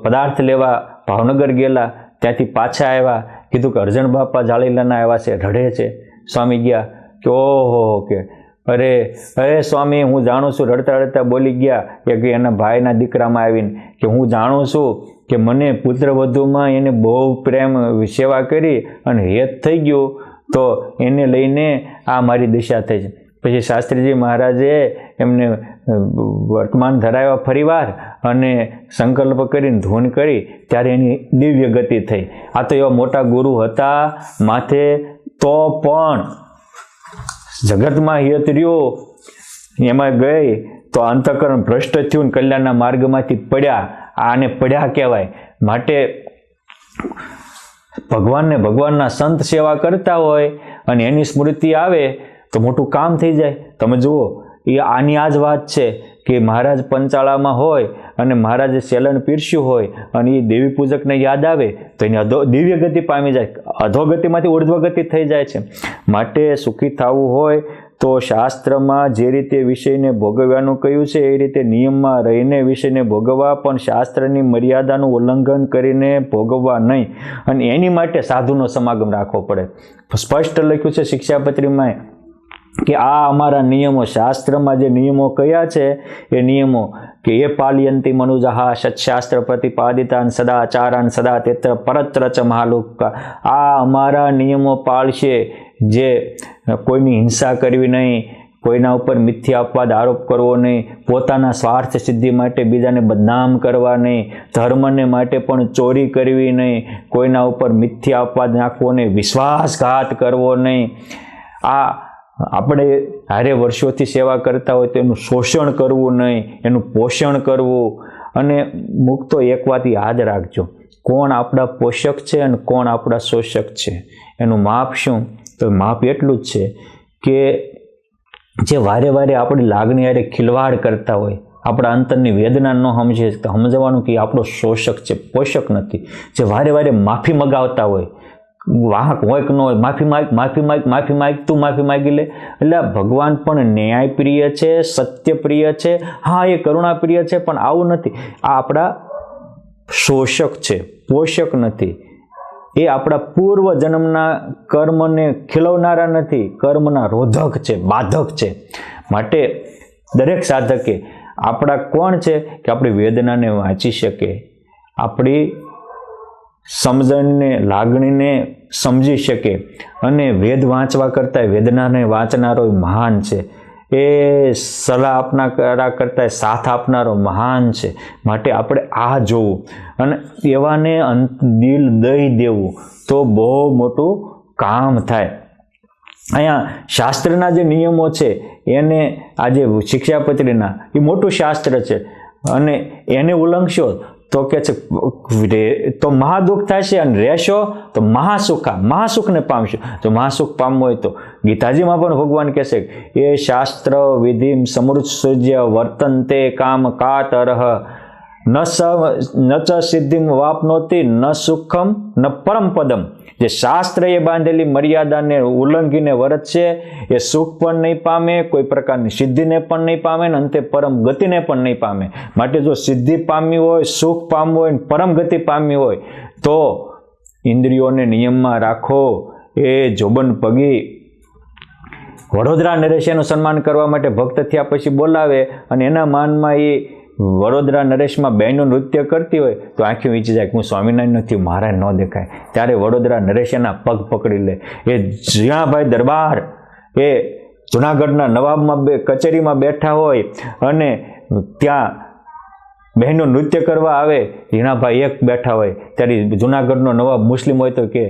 પદાર્થ લેવા ભાવનગર ગયેલા, ત્યાંથી પાછા આવ્યા, કીધું કે અર્જણ બાપા ઝાલીલાના આવ્યા છે, રડે છે. સ્વામી ગયા કે ઓહો, કે અરે સ્વામી, હું જાણું છું, રડતા રડતા બોલી ગયા કે એના ભાઈના દીકરામાં આવીને કે હું જાણું છું કે મને પુત્રવધુમાં એને બહુ પ્રેમ સેવા કરી અને હેત થઈ ગયું, તો એને લઈને આ મારી દિશા થઈ છે. પછી શાસ્ત્રીજી મહારાજે એમને વર્તમાન ધરાવ્યા ફરીવાર અને સંકલ્પ કરીને ધૂન કરી, ત્યારે એની દિવ્ય ગતિ થઈ. આ તો એવા મોટા ગુરુ હતા માથે, તો પણ જગતમાં હિત રહ્યો, એમાં ગઈ તો અંતઃકરણ ભ્રષ્ટ થયું, કલ્યાણના માર્ગમાંથી પડ્યા. આને પડ્યા કહેવાય. માટે ભગવાનના સંત સેવા કરતા હોય અને એની સ્મૃતિ આવે તો મોટું કામ થઈ જાય. તમે જુઓ, એ આની આ જ વાત છે કે મહારાજ પંચાળામાં હોય અને મહારાજે સેલણ પીરસ્યું હોય અને એ દેવી પૂજકને યાદ આવે તો એની દિવ્ય ગતિ પામી જાય, અધોગતિમાંથી ઉર્ધ્વગતિ થઈ જાય છે. માટે સુખી થવું હોય તો શાસ્ત્રમાં જે રીતે વિષયને ભોગવવાનું કહ્યું છે એ રીતે નિયમમાં રહીને વિષયને ભોગવવા, પણ શાસ્ત્રની મર્યાદાનું ઉલ્લંઘન કરીને ભોગવવા નહીં. અને એની માટે સાધુનો સમાગમ રાખવો પડે. સ્પષ્ટ લખ્યું છે શિક્ષાપત્રીમાં કે આ અમારા નિયમો, શાસ્ત્રમાં જે નિયમો કયા છે એ નિયમો કે એ પાલયંતી મનુજઃ સત્શાસ્ત્ર પ્રતિપાદિતાન સદાચારાન સદા તેત્ર પરત્ર ચ મહાલોકા. આ અમારા નિયમો પાળશે, જે કોઈની હિંસા કરવી નહીં, કોઈના ઉપર મિથ્યા અપવાદ આરોપ કરવો નહીં, પોતાના સ્વાર્થ સિદ્ધિ માટે બીજાને બદનામ કરવા નહીં, ધર્મને માટે પણ ચોરી કરવી નહીં, કોઈના ઉપર મિથ્યા અપવાદ નાખવો નહીં, વિશ્વાસઘાત કરવો નહીં. આ આપણે હારે વર્ષોથી સેવા કરતા હોય તો એનું શોષણ કરવું નહીં, એનું પોષણ કરવું. અને મુક્તો એક વાત યાદ રાખજો, કોણ આપણા પોષક છે અને કોણ આપણા શોષક છે, એનું માપ શું? તો માપ એટલું જ છે કે જે વારે વારે આપણી લાગણી હારે ખિલવાડ કરતા હોય, આપણા અંતરની વેદના ન સમજે તો સમજવાનું કે આપણો શોષક છે, પોષક નથી. જે વારે વારે માફી મગાવતા હોય, વાહક હોય કે ન હોય, માફી માગ તું માફી માગી લે. એટલે ભગવાન પણ ન્યાયપ્રિય છે, સત્યપ્રિય છે, હા એ કરુણાપ્રિય છે, પણ આવું નથી. આ આપણા શોષક છે, પોષક નથી. એ આપણા પૂર્વ જન્મના કર્મને ખીલવનારા નથી, કર્મના રોધક છે, બાધક છે. માટે દરેક સાધકે આપણા કોણ છે કે આપણી વેદનાને વાંચી શકે, આપણી સમજણને, લાગણીને સમજી શકે. અને વેદ વાંચવા કરતાં વેદનાને વાંચનારો મહાન છે. એ સલાહ આપનારા કરતાં સાથ આપનારો મહાન છે. માટે આપણે આ જોવું અને એવાને દિલ દઈ દેવું તો બહુ મોટું કામ થાય. અહીંયા શાસ્ત્રના જે નિયમો છે એને આજે શિક્ષાપત્રીના એ મોટું શાસ્ત્ર છે અને એને ઉલ્લંઘશો તો કે છે તો મહાદુઃખ થશે અને રહેશો તો મહાસુખને પામશો. જો મહાસુખ પામવું હોય તો ગીતાજીમાં પણ ભગવાન કહેશે એ શાસ્ત્ર વિધિ સમૃત્સુજ્ય વર્તન્તે કામ કાતરહ ન ચ સિદ્ધિમ વાપનોતી ન સુખમ ન પરમ પદમ. જે શાસ્ત્ર એ બાંધેલી મર્યાદાને ઉલ્લંઘીને વર્તશે એ સુખ પણ નહીં પામે, કોઈ પ્રકારની સિદ્ધિને પણ નહીં પામે ને અંતે પરમ ગતિને પણ નહીં પામે. માટે જો સિદ્ધિ પામવી હોય, સુખ પામવું હોય, પરમ ગતિ પામવી હોય તો ઇન્દ્રિયોને નિયમમાં રાખો. એ જોબન પગી વડોદરા નરેશ એનું સન્માન કરવા માટે ભક્ત થયા પછી બોલાવે અને એના માનમાં એ વડોદરા નરેશમાં બહેનો નૃત્ય કરતી હોય તો આંખી વીંચી જાય કે હું સ્વામિનારાયણ નથી, મારે ન દેખાય. ત્યારે વડોદરા નરેશ એના પગ પકડી લે. એ જીણાભાઈ દરબાર એ જુનાગઢના નવાબમાં કચેરીમાં બેઠા હોય અને ત્યાં બહેનો નૃત્ય કરવા આવે, જીણાભાઈ એક બેઠા હોય ત્યારે જુનાગઢનો નવાબ મુસ્લિમ હોય તો કે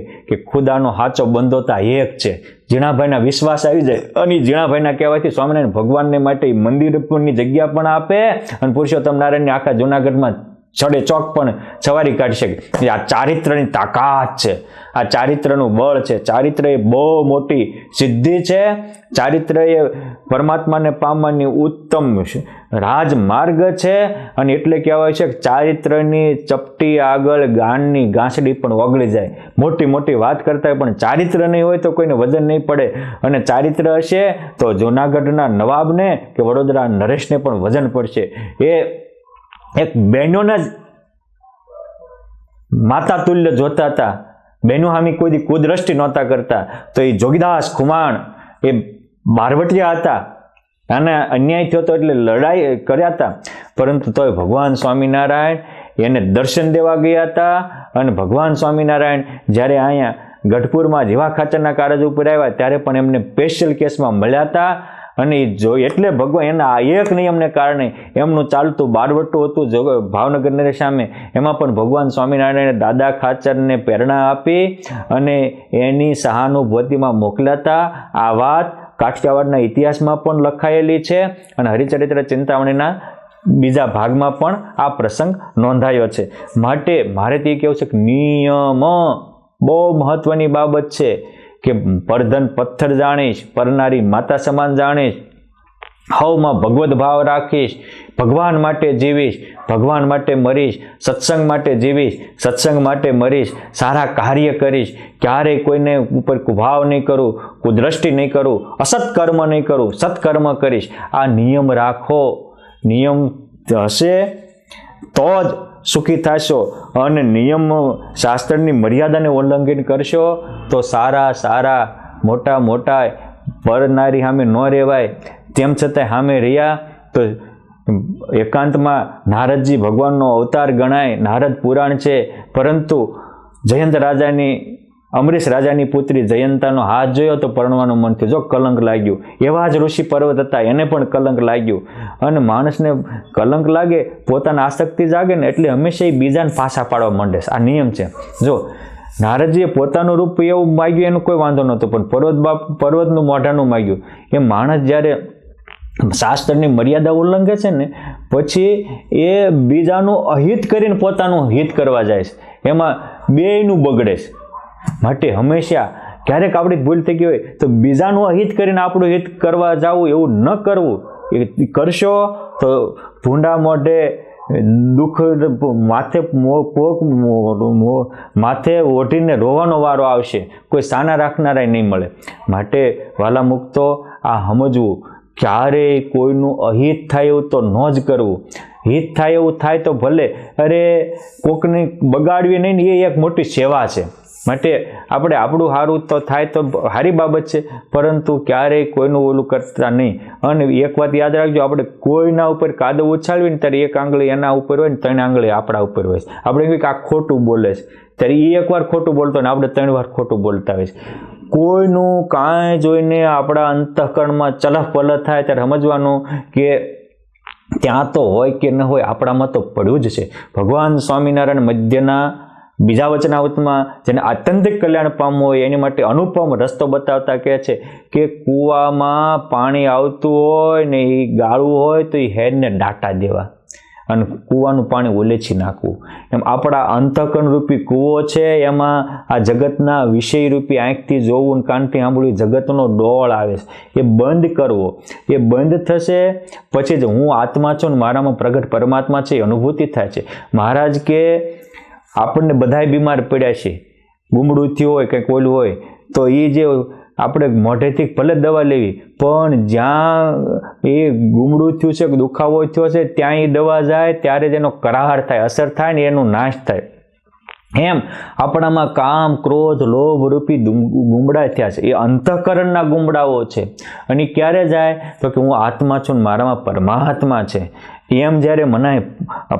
ખુદાનો સાચો બંદોતા એક છે. જીણાભાઈના વિશ્વાસ આવી જાય અને જીણાભાઈના કહેવાથી સ્વામિનારાયણ ભગવાનને માટે મંદિરની જગ્યા પણ આપે અને પુરુષોત્તમ નારાયણને આખા જુનાગઢમાં ચડે ચોક પણ સવારી કાઢી શકે. આ ચારિત્રની તાકાત છે, આ ચારિત્રનું બળ છે. ચારિત્ર એ બહુ મોટી સિદ્ધિ છે. ચારિત્ર એ પરમાત્માને પામવાની ઉત્તમ રાજમાર્ગ છે. અને એટલે કહેવાય છે કે ચારિત્રની ચપટી આગળ ગાનની ગાંસડી પણ ઓગળી જાય. મોટી મોટી વાત કરતા હોય પણ ચારિત્ર નહીં હોય તો કોઈને વજન નહીં પડે. અને ચારિત્ર હશે તો જૂનાગઢના નવાબને કે વડોદરા નરેશને પણ વજન પડશે. એ એક બહેનોના જ માતા તુલ્ય જોતા હતા. બહેનો સામે કોઈ કુદૃષ્ટિ નહોતા કરતા. તો એ જોગીદાસ ખુમાણ એ બારવટિયા હતા અને અન્યાય થયો હતો એટલે લડાઈ કર્યા હતા. પરંતુ તોય ભગવાન સ્વામિનારાયણ એને દર્શન દેવા ગયા હતા. અને ભગવાન સ્વામિનારાયણ જ્યારે અહીંયા ગઢપુરમાં જીવા ખાચરના કારજ ઉપર આવ્યા ત્યારે પણ એમને સ્પેશિયલ કેસમાં મળ્યા હતા. અને એટલે ભગવાન એના એક નિયમને કારણે એમનું ચાલતું બારવટું હતું ભાવનગર નરેશ સામે, એમાં પણ ભગવાન સ્વામિનારાયણે દાદા ખાચરને પ્રેરણા આપી અને એની સહાનુભૂતિમાં મોકલ્યા હતા. આ વાત કાઠિયાવાડના ઇતિહાસમાં પણ લખાયેલી છે અને હરિચરિત્ર ચિંતામણીના બીજા ભાગમાં પણ આ પ્રસંગ નોંધાયો છે. માટે મારે તે કહેવું છે કે નિયમ બહુ મહત્વની બાબત છે કે પરધન પથ્થર જાણીશ, પરનારી માતા સમાન જાણીશ, હવમાં ભગવદ ભાવ રાખીશ, ભગવાન માટે જીવીશ, ભગવાન માટે મરીશ, સત્સંગ માટે જીવીશ, સત્સંગ માટે મરીશ, સારા કાર્ય કરીશ, ક્યારેય કોઈને ઉપર કુભાવ નહીં કરું, કુદ્રષ્ટિ નહીં કરું, અસત્કર્મ નહીં કરું, સત્કર્મ કરીશ. આ નિયમ રાખો. નિયમ હશે તો જ સુખી થશો. અને નિયમ શાસ્ત્રની મર્યાદાને ઉલ્લંઘન કરશો તો સારા મોટા પરનારી સામે ન રહેવાય. તેમ છતાં સામે રહ્યા તો એકાંતમાં નારદજી ભગવાનનો અવતાર ગણાય. નારદ પુરાણ છે. પરંતુ જયંત રાજાની અમરીશ રાજાની પુત્રી જયંતાનો હાથ જોયો તો પરણવાનું મન થયું. જો કલંક લાગ્યું. એવા જ ઋષિ પર્વત હતા, એને પણ કલંક લાગ્યું. અને માણસને કલંક લાગે, પોતાના આસક્તિ જાગે ને એટલે હંમેશા એ બીજાને પાછા પાડવા માંડે. આ નિયમ છે. જો નારદજીએ પોતાનું રૂપ એવું માગ્યું એનું કોઈ વાંધો નહોતો, પણ પર્વતનું મોઢાનું માગ્યું. એ માણસ જ્યારે શાસ્ત્રની મર્યાદા ઉલ્લંઘે છે ને પછી એ બીજાનું અહિત કરીને પોતાનું હિત કરવા જાય છે. એમાં બેયનું બગડે છે. માટે હંમેશા ક્યારેક આપણી ભૂલ થઈ ગઈ હોય તો બીજાનું અહિત કરીને આપણું હિત કરવા જવું એવું ન કરવું. એ કરશો તો ભૂંડા મોઢે દુઃખ માથે ઓઢીને રોવાનો વારો આવશે. કોઈ સાના રાખનારા નહીં મળે. માટે વાલા મુક્તો આ સમજવું, ક્યારેય કોઈનું અહિત થાય એવું તો ન જ કરવું. હિત થાય એવું થાય તો ભલે, અરે કોકને બગાડવી નહીં ને એ એક મોટી સેવા છે. માટે આપણે આપણું સારું તો થાય તો સારી બાબત છે, પરંતુ ક્યારેય કોઈનું ઓલું કરતા નહીં. અને એક વાત યાદ રાખજો, આપણે કોઈના ઉપર કાદવ ઉછાળવી ને ત્યારે એક આંગળી એના ઉપર હોય ને 3 આંગળી આપણા ઉપર હોય છે. આપણે કંઈક આ ખોટું બોલે છે ત્યારે એ એકવાર ખોટું બોલતો ને આપણે 3 વાર ખોટું બોલતા હોય છે. કોઈનું કાંઈ જોઈને આપણા અંતઃકરણમાં ચલફ પલફ થાય ત્યારે સમજવાનું કે ત્યાં તો હોય કે ન હોય આપણામાં તો પડ્યું જ છે. ભગવાન સ્વામિનારાયણ મધ્યના બીજા વચનામૃતમાં જેને આત્યંતિક કલ્યાણ પામવું હોય એની માટે અનુપમ રસ્તો બતાવતા કહે છે કે કૂવામાં પાણી આવતું હોય ને એ ગાળું હોય તો એ હેડને દાટા દેવા અને કૂવાનું પાણી ઓલેચી નાખવું. એમ આપણા અંતઃકરણ રૂપી કૂવો છે, એમાં આ જગતના વિષય રૂપી આંખથી જોવું કાનથી સાંભળ્યું જગતનો ડોળ આવે છે, એ બંધ કરવો. એ બંધ થશે પછી જ હું આત્મા છું ને મારામાં પ્રગટ પરમાત્મા છે એ અનુભૂતિ થાય છે. મહારાજ કે આપણને બધાય બીમાર પડ્યા છે, ગુમડું થયું હોય કંઈક ઓલું હોય તો એ જે આપણે મોઢેથી ભલે દવા લેવી, પણ જ્યાં એ ગુમડું થયું છે, દુખાવો થયો છે, ત્યાં એ દવા જાય ત્યારે જ એનો કરાર થાય, અસર થાય ને એનો નાશ થાય. એમ આપણામાં કામ, ક્રોધ, લોભ રૂપી ગુમડા થયા છે, એ અંતઃકરણના ગુમડાઓ છે. અને ક્યારે જાય તો કે હું આત્મા છું ને મારામાં પરમાત્મા છે. એમ જ્યારે મનાય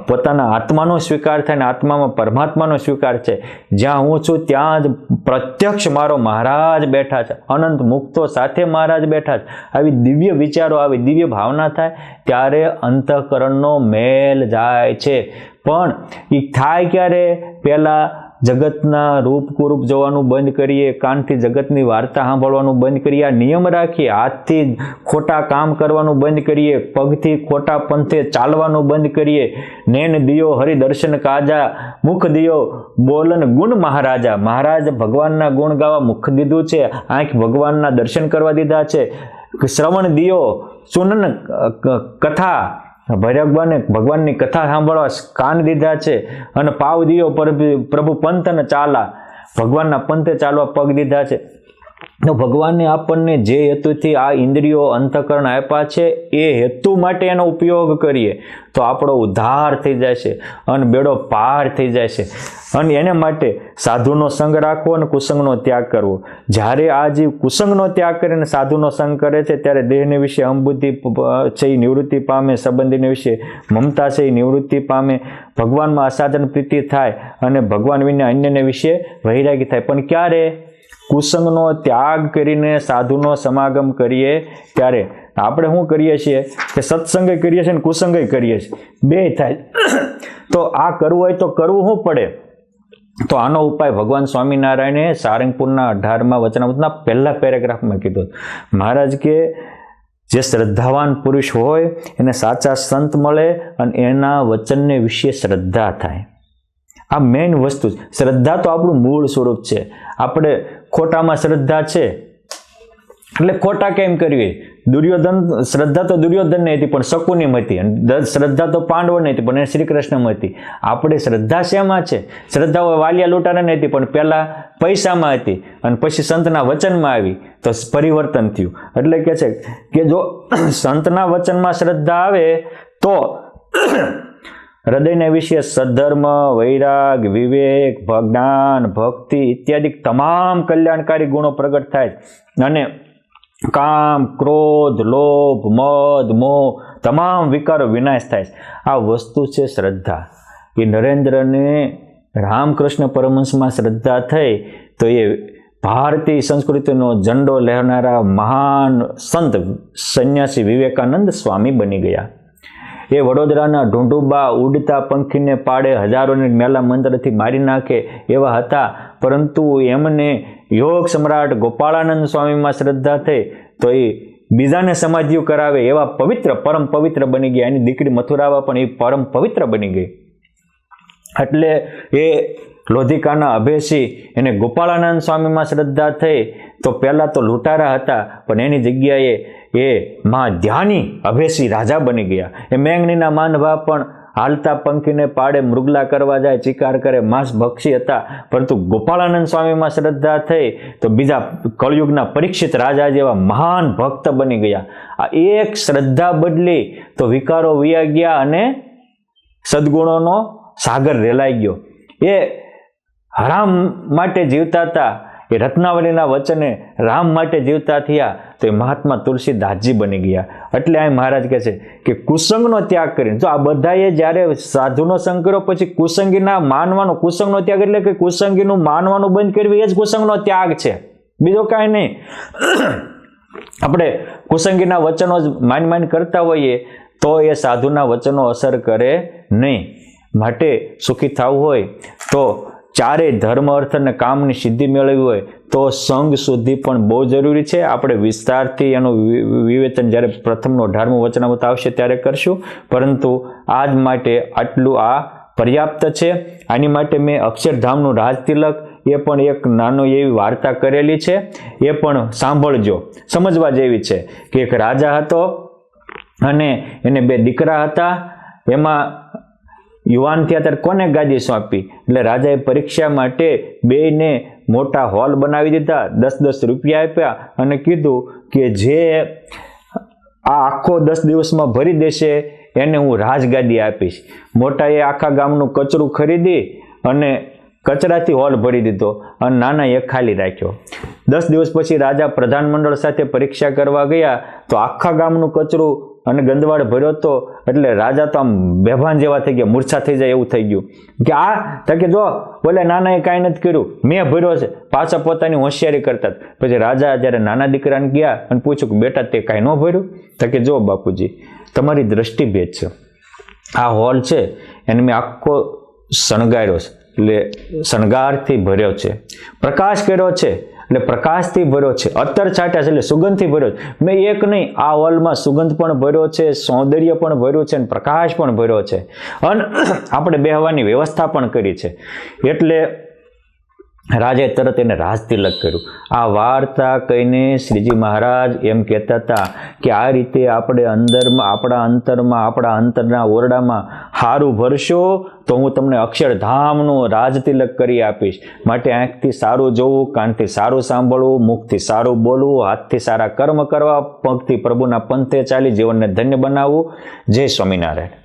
પોતાના આત્માનો સ્વીકાર થાય ને આત્મામાં પરમાત્માનો સ્વીકાર છે, જ્યાં હું છું ત્યાં જ પ્રત્યક્ષ મારો મહારાજ બેઠા છે, અનંત મુક્તો સાથે મહારાજ બેઠા છે, આવી દિવ્ય વિચારો, આવી દિવ્ય ભાવના થાય ત્યારે અંતઃકરણનો મેલ જાય છે. પણ એ થાય ક્યારે? પહેલાં જગતના રૂપ કુરૂપ જોવાનું બંધ કરીએ, કાનથી જગતની વાર્તા સાંભળવાનું બંધ કરીએ, આ નિયમ રાખીએ, હાથથી ખોટા કામ કરવાનું બંધ કરીએ, પગથી ખોટા પંથે ચાલવાનું બંધ કરીએ. નેન દિયો હરિદર્શન કાજા, મુખ દિયો બોલન ગુણ મહારાજા. મહારાજ ભગવાનના ગુણ ગાવા મુખ દીધું છે, આંખ ભગવાનના દર્શન કરવા દીધા છે. શ્રવણ દિયો સુનન કથા, ભગવાનની કથા સાંભળવા કાન દીધા છે. અને પાવ દિયો પ્રભુ પંથને ચાલા, ભગવાનના પંથે ચાલવા પગ દીધા છે. તો ભગવાનને આપણને જે હેતુથી આ ઇન્દ્રિયો અંતઃકરણ આપ્યા છે એ હેતુ માટે એનો ઉપયોગ કરીએ તો આપણો ઉદ્ધાર થઈ જાય છે અને બેડો પાર થઈ જાય છે. અને એને માટે સાધુનો સંગ રાખવો અને કુસંગનો ત્યાગ કરવો. જ્યારે આ જીવ કુસંગનો ત્યાગ કરીને સાધુનો સંગ કરે છે ત્યારે દેહને વિશે અહંબુદ્ધિ છે એ નિવૃત્તિ પામે, સંબંધીને વિશે મમતા છે એ નિવૃત્તિ પામે, ભગવાનમાં અસાધન પ્રીતિ થાય અને ભગવાન વિના અન્યને વિશે વૈરાગી થાય. પણ ક્યારે? કુસંગનો ત્યાગ કરીને સાધુનો સમાગમ કરીએ ત્યારે. આપણે શું કરીએ છીએ કે સત્સંગ કરીએ છીએ ને કુસંગ કરીએ છીએ, બે થાય. તો આ કરવું હોય તો કરવું શું પડે? તો આનો ઉપાય ભગવાન સ્વામિનારાયણે સારંગપુરના 18મા વચનામૃતના પહેલા પેરેગ્રાફમાં કીધો. મહારાજ કે જે શ્રદ્ધાવાન પુરુષ હોય એને સાચા સંત મળે અને એના વચનને વિશે શ્રદ્ધા થાય. આ મેઇન વસ્તુ છે. શ્રદ્ધા તો આપણું મૂળ સ્વરૂપ છે. આપણે ખોટામાં શ્રદ્ધા છે એટલે ખોટા કેમ કરવી? દુર્યોધન શ્રદ્ધા તો દુર્યોધનની હતી પણ શકુનીમાં હતી, અને શ્રદ્ધા તો પાંડવોની હતી પણ એ શ્રી કૃષ્ણમાં હતી. આપણે શ્રદ્ધા શેમાં છે? શ્રદ્ધા વાલિયા લૂંટારાની હતી પણ પહેલા પૈસામાં હતી અને પછી સંતના વચનમાં આવી તો પરિવર્તન થયું. એટલે કે છે કે જો સંતના વચનમાં શ્રદ્ધા આવે તો હૃદયના વિશે સદ્ધર્મ, વૈરાગ, વિવેક, જ્ઞાન, ભક્તિ ઇત્યાદિ તમામ કલ્યાણકારી ગુણો પ્રગટ થાય અને કામ, ક્રોધ, લોભ, મદ, મોહ તમામ વિકારો વિનાશ થાય. આ વસ્તુ છે શ્રદ્ધા. એ નરેન્દ્રને રામકૃષ્ણ પરમહંસમાં શ્રદ્ધા થઈ તો એ ભારતીય સંસ્કૃતિનો ઝંડો લહેરનારા મહાન સંત સંન્યાસી વિવેકાનંદ સ્વામી બની ગયા. એ વડોદરાના ઢૂંઢુબા ઉડતા પંખીને પાડે હજારોને મેલા મંત્રથી મારી નાખે એવા હતા, પરંતુ એમને યોગ સમ્રાટ ગોપાળાનંદ સ્વામીમાં શ્રદ્ધા થઈ તો એ બીજાને સમાધિઓ કરાવે એવા પવિત્ર, પરમ પવિત્ર બની ગયા. એની દીકરી મથુરાવા પણ એ પરમ પવિત્ર બની ગઈ. એટલે એ લોધિકાના અભેસી એને ગોપાળાનંદ સ્વામીમાં શ્રદ્ધા થઈ તો પહેલાં તો લૂંટારા હતા પણ એની જગ્યાએ એ માં ધ્યાની અભેસી રાજા બની ગયા. એ મેંગણીના માનભા પણ હાલતા પંખીને પાડે મૃગલા કરવા જાય, ચિકાર કરે, માંસ ભક્ષી હતા, પરંતુ ગોપાળાનંદ સ્વામીમાં શ્રદ્ધા થઈ તો બીજા કળયુગના પરીક્ષિત રાજા જેવા મહાન ભક્ત બની ગયા. આ એક શ્રદ્ધા બદલી તો વિકારો વયા ગયા અને સદગુણોનો સાગર રેલાઈ ગયો. એ રામ માટે જીવતા હતા, એ રત્નાવલીના વચને રામ માટે જીવતા થયા તો એ મહાત્મા તુલસીદાસજી બની ગયા. એટલે આ મહારાજ કહે છે કે કુસંગનો ત્યાગ કરીને, જો આ બધાએ જ્યારે સાધુનો સંગ કર્યો પછી કુસંગીના માનવાનો, કુસંગનો ત્યાગ એટલે કે કુસંગીનું માનવાનું બંધ કરવી એ જ કુસંગનો ત્યાગ છે, બીજો કાંઈ નહીં. આપણે કુસંગીના વચનો જ માન કરતા હોઈએ તો એ સાધુના વચનો અસર કરે નહીં. માટે સુખી થવું હોય તો ચારેય ધર્મ અર્થ અને કામની સિદ્ધિ મેળવવી હોય તો સંઘ શુદ્ધિ પણ બહુ જરૂરી છે. આપણે વિસ્તારથી એનું વિવેચન જ્યારે પ્રથમનો 18મું વચનામૃત આવશે ત્યારે કરશું, પરંતુ આજ માટે આટલું આ પર્યાપ્ત છે. આની માટે મેં અક્ષરધામનું રાજતિલક એ પણ એક નાનો એવી વાર્તા કરેલી છે, એ પણ સાંભળજો, સમજવા જેવી છે. કે એક રાજા હતો અને એને 2 દીકરા હતા. એમાં યુવાન થયા ત્યારે કોને ગાદી સોંપી? એટલે રાજાએ પરીક્ષા માટે 2ને મોટા હોલ બનાવી દીધા, 10-10 રૂપિયા આપ્યા અને કીધું કે જે આ આખો 10 દિવસમાં ભરી દેશે એને હું રાજગાદી આપીશ. મોટાએ આખા ગામનું કચરું ખરીદી અને કચરાથી હોલ ભરી દીધો અને નાનાએ ખાલી રાખ્યો. 10 દિવસ પછી રાજા પ્રધાનમંડળ સાથે પરીક્ષા કરવા ગયા તો આખા ગામનું કચરું અને ગંદવાડ ભર્યો હતો. એટલે રાજા તો આમ બેભાન જેવા થઈ ગયા, મૂર્છા થઈ જાય એવું થઈ ગયું કે આ કે જો બોલે નાનાએ કાંઈ નથી કર્યું, મેં ભર્યો છે. પાછા પોતાની હોશિયારી કરતા. પછી રાજા જ્યારે નાના દીકરાને ગયા અને પૂછ્યું કે બેટા તે કાંઈ ન ભર્યું? તો કે જો બાપુજી, તમારી દ્રષ્ટિભેદ છે. આ હોલ છે એને મેં આખો શણગાર્યો છે, એટલે શણગારથી ભર્યો છે. પ્રકાશ કર્યો છે એટલે પ્રકાશથી ભર્યો છે. અત્તર છાંટ્યા છે એટલે સુગંધથી ભર્યો છે. મેં એક નહીં, આ હોલમાં સુગંધ પણ ભર્યો છે, સૌંદર્ય પણ ભર્યું છે અને પ્રકાશ પણ ભર્યો છે. અને આપણે બેહવાની વ્યવસ્થા પણ કરી છે. એટલે રાજાએ તરત એને રાજતિલક કર્યું. આ વાર્તા કહીને શ્રીજી મહારાજ એમ કહેતા હતા કે આ રીતે આપણે આપણા અંતરના ઓરડામાં હારું ભરશો તો હું તમને અક્ષરધામનું રાજતિલક કરી આપીશ. માટે આંખથી સારું જોવું, કાનથી સારું સાંભળવું, મુખથી સારું બોલવું, હાથથી સારા કર્મ કરવા, પગથી પ્રભુના પંથે ચાલી જીવનને ધન્ય બનાવવું. જય સ્વામિનારાયણ.